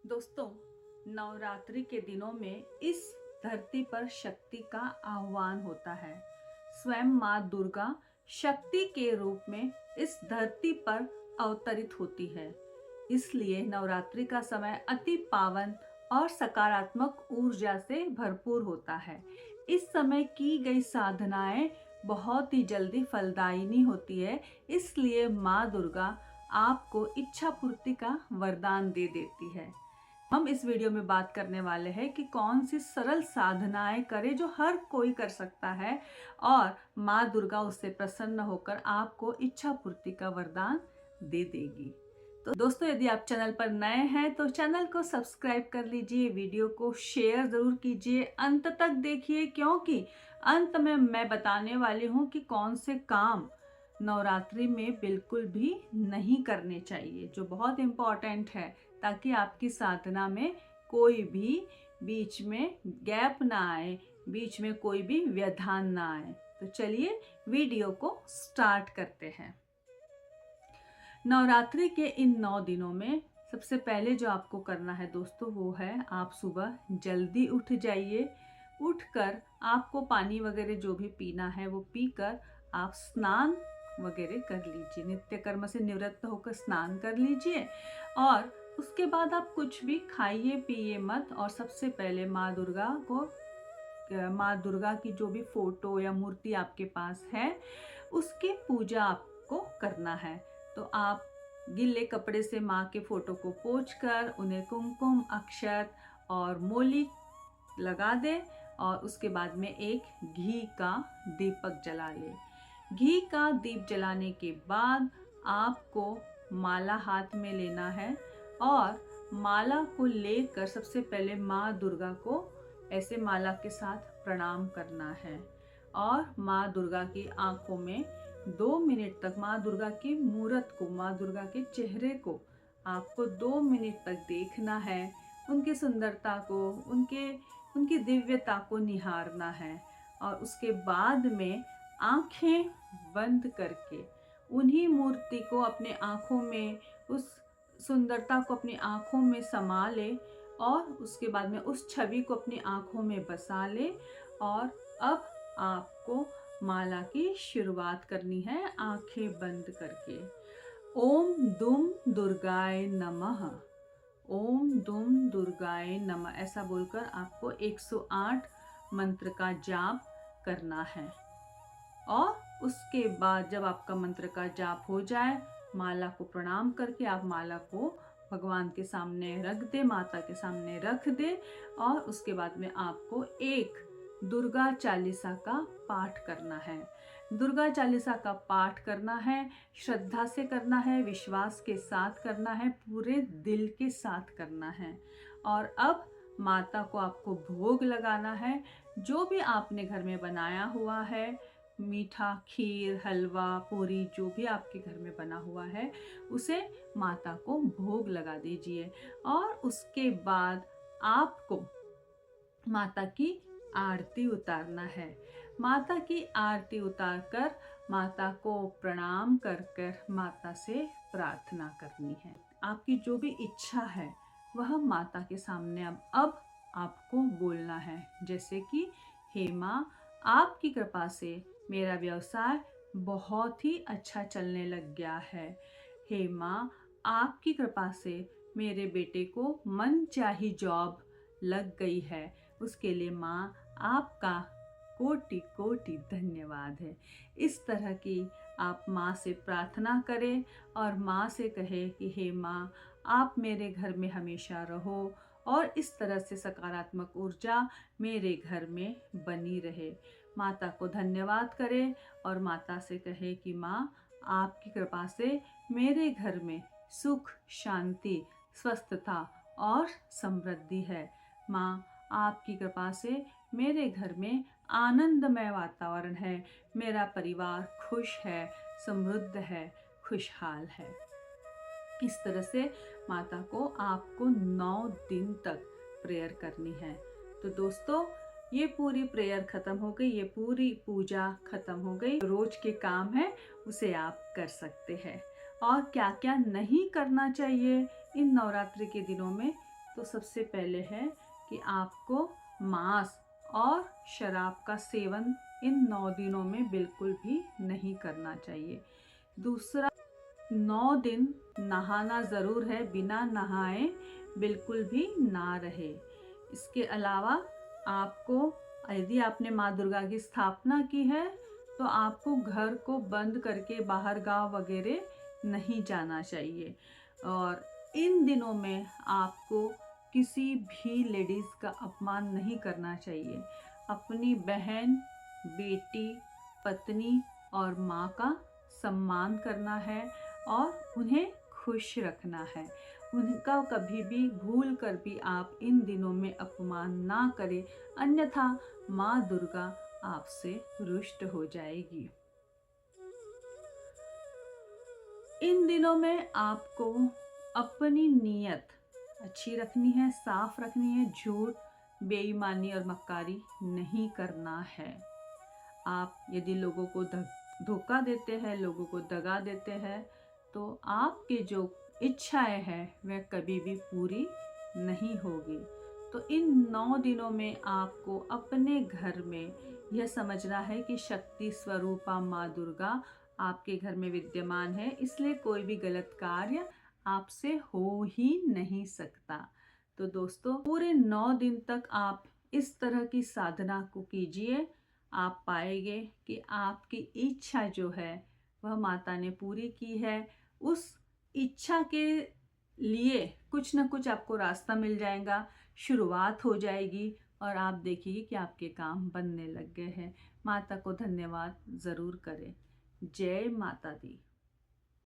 दोस्तों, नवरात्रि के दिनों में इस धरती पर शक्ति का आह्वान होता है। स्वयं माँ दुर्गा शक्ति के रूप में इस धरती पर अवतरित होती है। इसलिए नवरात्रि का समय अति पावन और सकारात्मक ऊर्जा से भरपूर होता है। इस समय की गई साधनाएं बहुत ही जल्दी फलदायिनी होती है। इसलिए माँ दुर्गा आपको इच्छा पूर्ति का वरदान दे देती है। हम इस वीडियो में बात करने वाले हैं कि कौन सी सरल साधनाएं करें जो हर कोई कर सकता है और माँ दुर्गा उससे प्रसन्न होकर आपको इच्छा पूर्ति का वरदान दे देगी। तो दोस्तों, यदि आप चैनल पर नए हैं तो चैनल को सब्सक्राइब कर लीजिए, वीडियो को शेयर जरूर कीजिए, अंत तक देखिए क्योंकि अंत में मैं बताने वाली हूँ कि कौन से काम नवरात्रि में बिल्कुल भी नहीं करने चाहिए, जो बहुत इम्पोर्टेंट है, ताकि आपकी साधना में कोई भी बीच में गैप ना आए, बीच में कोई भी व्यवधान ना आए। तो चलिए वीडियो को स्टार्ट करते हैं। नवरात्रि के इन 9 दिनों में सबसे पहले जो आपको करना है दोस्तों, वो है आप सुबह जल्दी उठ जाइए। उठकर आपको पानी वगैरह जो भी पीना है वो पीकर आप स्नान वगैरह कर लीजिए, नित्य कर्म से निवृत्त होकर स्नान कर लीजिए और उसके बाद आप कुछ भी खाइए पिए मत। और सबसे पहले माँ दुर्गा की जो भी फोटो या मूर्ति आपके पास है उसकी पूजा आपको करना है। तो आप गीले कपड़े से माँ के फोटो को पोंछकर उन्हें कुमकुम, अक्षत और मोली लगा दे और उसके बाद में एक घी का दीपक जला ले। घी का दीप जलाने के बाद आपको माला हाथ में लेना है और माला को लेकर सबसे पहले माँ दुर्गा को ऐसे माला के साथ प्रणाम करना है और माँ दुर्गा की आंखों में 2 मिनट तक, माँ दुर्गा की मूर्त को, माँ दुर्गा के चेहरे को आपको 2 मिनट तक देखना है, उनकी सुंदरता को, उनकी दिव्यता को निहारना है और उसके बाद में आंखें बंद करके उन्हीं मूर्ति को अपने आंखों में, उस सुंदरता को अपनी आंखों में समा ले और उसके बाद में उस छवि को अपनी आंखों में बसा ले। और अब आपको माला की शुरुआत करनी है आंखें बंद करके। ओम दुम दुर्गाय नमः, ओम दुम दुर्गाय नमः ऐसा बोलकर आपको 108 मंत्र का जाप करना है। और उसके बाद जब आपका मंत्र का जाप हो जाए, माला को प्रणाम करके आप माला को भगवान के सामने रख दे, माता के सामने रख दे और उसके बाद में आपको एक दुर्गा चालीसा का पाठ करना है। दुर्गा चालीसा का पाठ करना है, श्रद्धा से करना है, विश्वास के साथ करना है, पूरे दिल के साथ करना है। और अब माता को आपको भोग लगाना है। जो भी आपने घर में बनाया हुआ है, मीठा, खीर, हलवा, पूरी, जो भी आपके घर में बना हुआ है उसे माता को भोग लगा दीजिए। और उसके बाद आपको माता की आरती उतारना है। माता की आरती उतारकर माता को प्रणाम कर कर माता से प्रार्थना करनी है। आपकी जो भी इच्छा है वह माता के सामने अब आपको बोलना है, जैसे कि हे माँ, आपकी कृपा से मेरा व्यवसाय बहुत ही अच्छा चलने लग गया है। हे माँ, आपकी कृपा से मेरे बेटे को मनचाही जॉब लग गई है, उसके लिए माँ आपका कोटि कोटि धन्यवाद है। इस तरह की आप माँ से प्रार्थना करें और माँ से कहे कि हे माँ, आप मेरे घर में हमेशा रहो और इस तरह से सकारात्मक ऊर्जा मेरे घर में बनी रहे। माता को धन्यवाद करें और माता से कहे कि माँ, आपकी कृपा से मेरे घर में सुख, शांति, स्वस्थता और समृद्धि है। माँ, आपकी कृपा से मेरे घर में आनंदमय वातावरण है, मेरा परिवार खुश है, समृद्ध है, खुशहाल है। इस तरह से माता को आपको 9 दिन तक प्रेयर करनी है। तो दोस्तों, ये पूरी प्रेयर खत्म हो गई, ये पूरी पूजा खत्म हो गई। रोज के काम है उसे आप कर सकते हैं। और क्या क्या नहीं करना चाहिए इन नवरात्रि के दिनों में, तो सबसे पहले है कि आपको मांस और शराब का सेवन इन 9 दिनों में बिल्कुल भी नहीं करना चाहिए। दूसरा, 9 दिन नहाना ज़रूर है, बिना नहाए बिल्कुल भी ना रहे। इसके अलावा आपको, यदि आपने माँ दुर्गा की स्थापना की है तो आपको घर को बंद करके बाहर गांव वगैरह नहीं जाना चाहिए। और इन दिनों में आपको किसी भी लेडीज़ का अपमान नहीं करना चाहिए। अपनी बहन, बेटी, पत्नी और माँ का सम्मान करना है और उन्हें खुश रखना है। उनका कभी भी भूल कर भी आप इन दिनों में अपमान ना करें, अन्यथा माँ दुर्गा आपसे रुष्ट हो जाएगी। इन दिनों में आपको अपनी नीयत अच्छी रखनी है, साफ रखनी है, झूठ, बेईमानी और मक्कारी नहीं करना है। आप यदि लोगों को धोखा देते हैं, लोगों को दगा देते हैं, तो आपकी जो इच्छाएं हैं वह कभी भी पूरी नहीं होगी। तो इन 9 दिनों में आपको अपने घर में यह समझना है कि शक्ति स्वरूपा माँ दुर्गा आपके घर में विद्यमान है, इसलिए कोई भी गलत कार्य आपसे हो ही नहीं सकता। तो दोस्तों, पूरे 9 दिन तक आप इस तरह की साधना को कीजिए। आप पाएंगे कि आपकी इच्छा जो है वह माता ने पूरी की है। उस इच्छा के लिए कुछ ना कुछ आपको रास्ता मिल जाएगा, शुरुआत हो जाएगी और आप देखिए कि आपके काम बनने लग गए हैं। माता को धन्यवाद ज़रूर करें। जय माता दी।